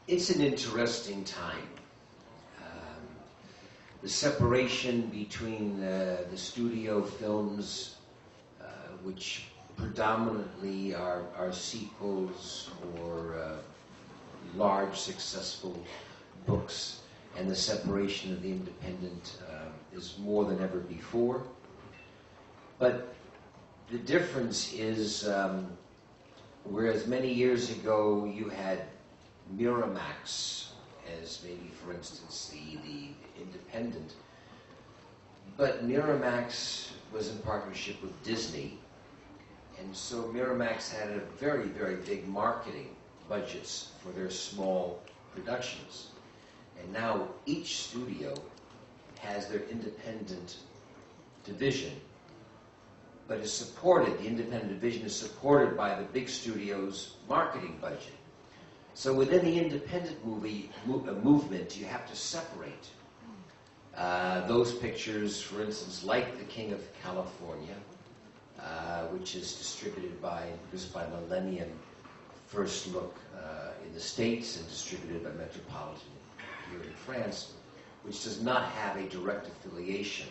It's an interesting time. The separation between the studio films, which predominantly are sequels or large successful books, and the separation of the independent is more than ever before. But the difference is, whereas many years ago you had Miramax as maybe, for instance, the independent, but Miramax was in partnership with Disney, and so Miramax had a very, very big marketing budgets for their small productions. And now each studio has their independent division, but is supported, the independent division is supported by the big studio's marketing budget. So within the independent movement, you have to separate those pictures, for instance, like The King of California, which is distributed by, produced by Millennium First Look in the States and distributed by Metropolitan here in France, which does not have a direct affiliation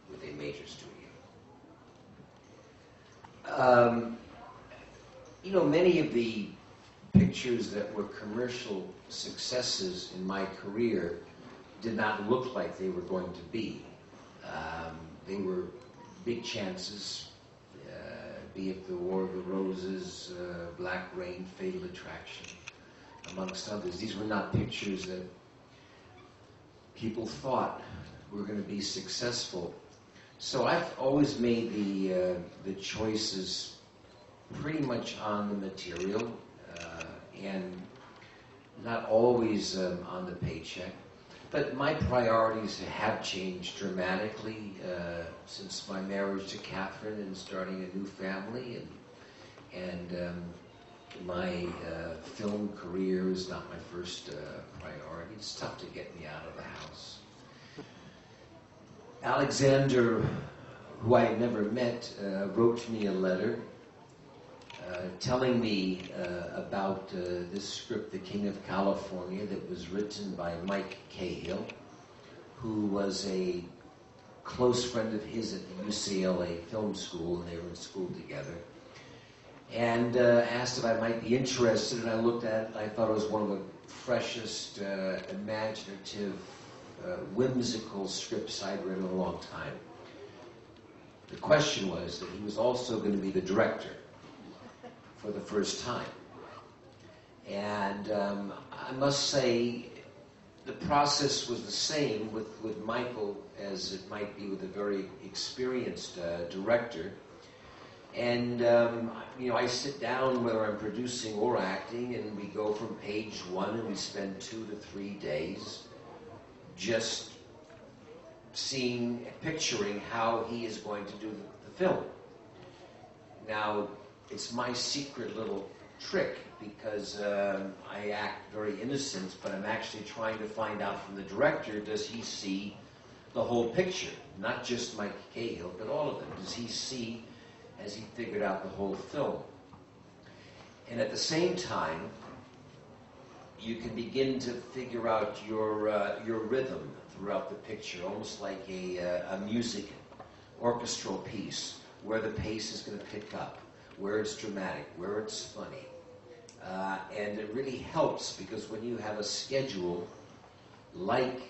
with a major studio. You know, many of the pictures that were commercial successes in my career did not look like they were going to be. They were big chances, be it The War of the Roses, Black Rain, Fatal Attraction, amongst others. These were not pictures that people thought were going to be successful. So I've always made the choices pretty much on the material, and not always on the paycheck. But my priorities have changed dramatically since my marriage to Catherine and starting a new family, and my film career is not my first priority. It's tough to get me out of the house. Alexander, who I had never met, wrote me a letter telling me about this script, The King of California, that was written by Mike Cahill, who was a close friend of his at the UCLA Film School, and they were in school together, and asked if I might be interested, and I looked at it, and I thought it was one of the freshest, imaginative, whimsical scripts I'd read in a long time. The question was that he was also going to be the director for the first time. And I must say, the process was the same with Michael as it might be with a very experienced director. And you know, I sit down, whether I'm producing or acting, and we go from page one, and we spend 2 to 3 days just picturing how he is going to do the film. Now, it's my secret little trick, because I act very innocent, but I'm actually trying to find out from the director, does he see the whole picture? Not just Mike Cahill, but all of them. Does he see, has he figured out the whole film? And at the same time, you can begin to figure out your rhythm throughout the picture, almost like a music orchestral piece, where the pace is going to pick up, where it's dramatic, where it's funny. And it really helps, because when you have a schedule like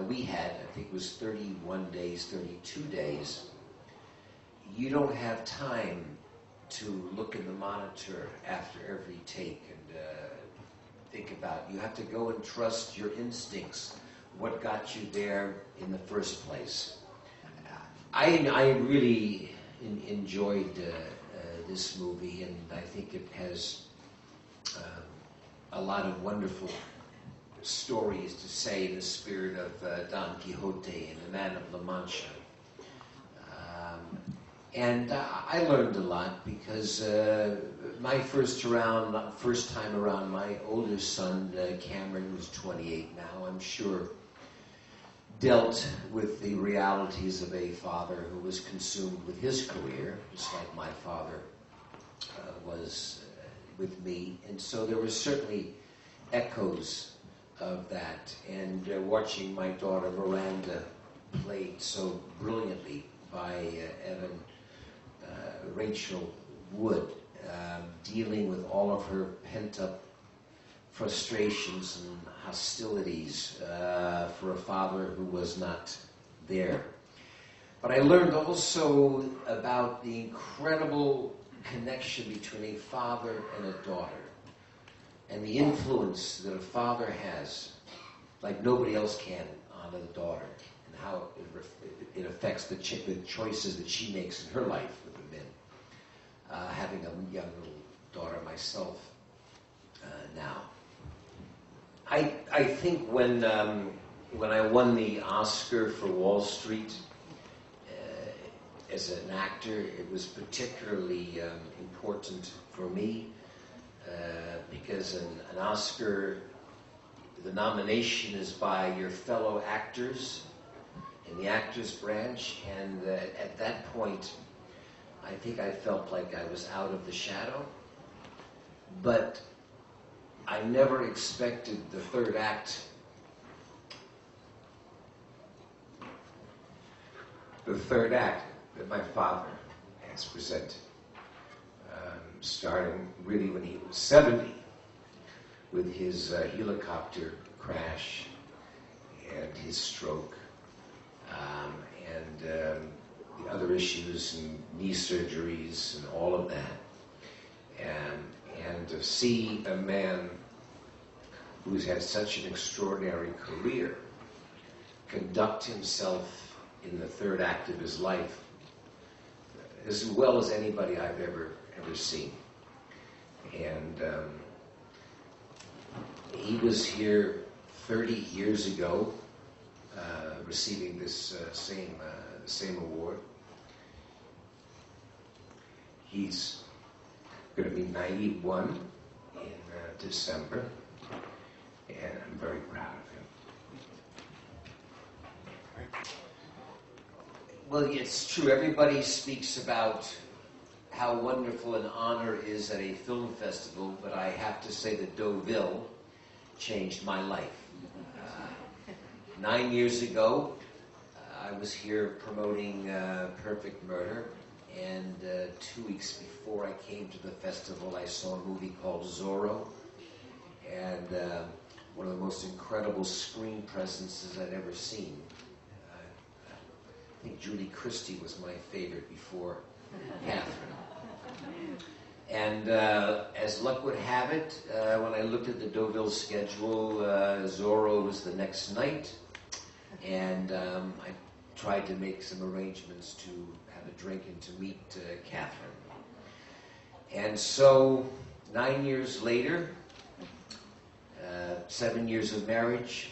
we had, I think it was 31 days, 32 days, you don't have time to look in the monitor after every take and think about it. You have to go and trust your instincts, what got you there in the first place. I really enjoyed this movie, and I think it has a lot of wonderful stories to say in the spirit of Don Quixote and the Man of La Mancha. And I learned a lot, because my first time around, my older son, Cameron, who's 28 now, I'm sure, dealt with the realities of a father who was consumed with his career, just like my father was with me. And so there was certainly echoes of that, and watching my daughter Miranda played so brilliantly by Evan Rachel Wood, dealing with all of her pent-up frustrations and hostilities for a father who was not there. But I learned also about the incredible connection between a father and a daughter, and the influence that a father has, like nobody else can, on a daughter, and how it affects the choices that she makes in her life with the men. Having a young little daughter myself now. I think when I won the Oscar for Wall Street as an actor, it was particularly important for me because an Oscar, the nomination is by your fellow actors in the actors branch, and at that point I think I felt like I was out of the shadow, but I never expected the third act. The third act that my father has presented, starting really when he was 70, with his helicopter crash and his stroke, and the other issues and knee surgeries and all of that. And to see a man who's had such an extraordinary career conduct himself in the third act of his life as well as anybody I've ever seen. And he was here 30 years ago, receiving this same award. He's going to be 91 in December, and I'm very proud of him. Well, it's true. Everybody speaks about how wonderful an honor is at a film festival, but I have to say that Deauville changed my life. 9 years ago, I was here promoting Perfect Murder, and 2 weeks before I came to the festival, I saw a movie called Zorro, and one of the most incredible screen presences I'd ever seen. I think Julie Christie was my favorite before Catherine. And as luck would have it, when I looked at the Deauville schedule, Zorro was the next night, and I tried to make some arrangements to have a drink and to meet Catherine. And so, 9 years later, 7 years of marriage,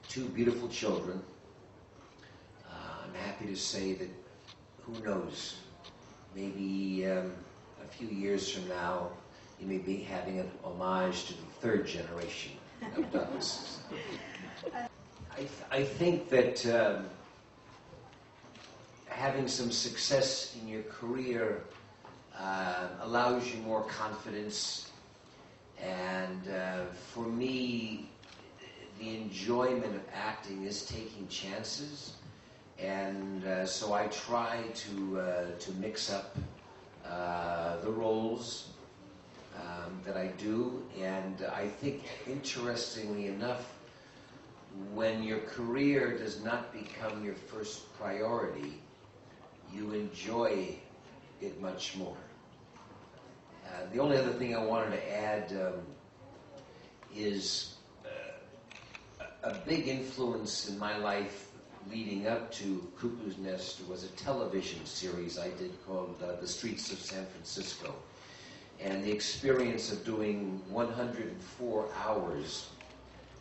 2 beautiful children, I'm happy to say that, who knows, maybe a few years from now, you may be having an homage to the third generation of Douglas. I think that having some success in your career allows you more confidence, and for me, the enjoyment of acting is taking chances, and so I try to mix up the roles that I do, and I think, interestingly enough, when your career does not become your first priority, you enjoy it much more. The only other thing I wanted to add is a big influence in my life leading up to Cuckoo's Nest was a television series I did called The Streets of San Francisco. And the experience of doing 104 hours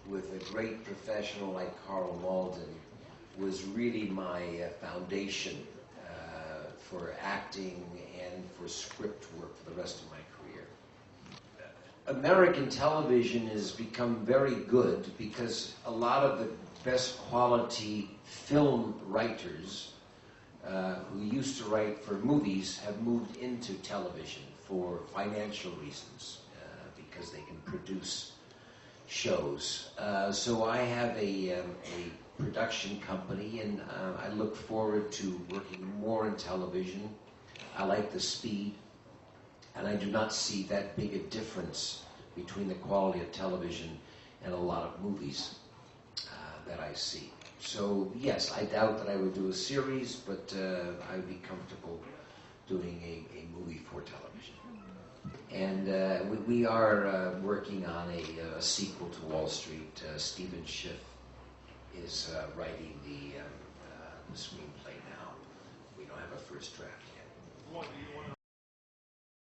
with a great professional like Carl Malden was really my foundation for acting and for script work for the rest of my career. American television has become very good because a lot of the best quality film writers who used to write for movies have moved into television for financial reasons, because they can produce shows. So I have a production company, and I look forward to working more in television. I like the speed, and I do not see that big a difference between the quality of television and a lot of movies that I see. So yes, I doubt that I would do a series, but I would be comfortable doing a movie for television. And we are working on a sequel to Wall Street. Stephen Schiff is writing the screenplay now. We don't have a first draft yet.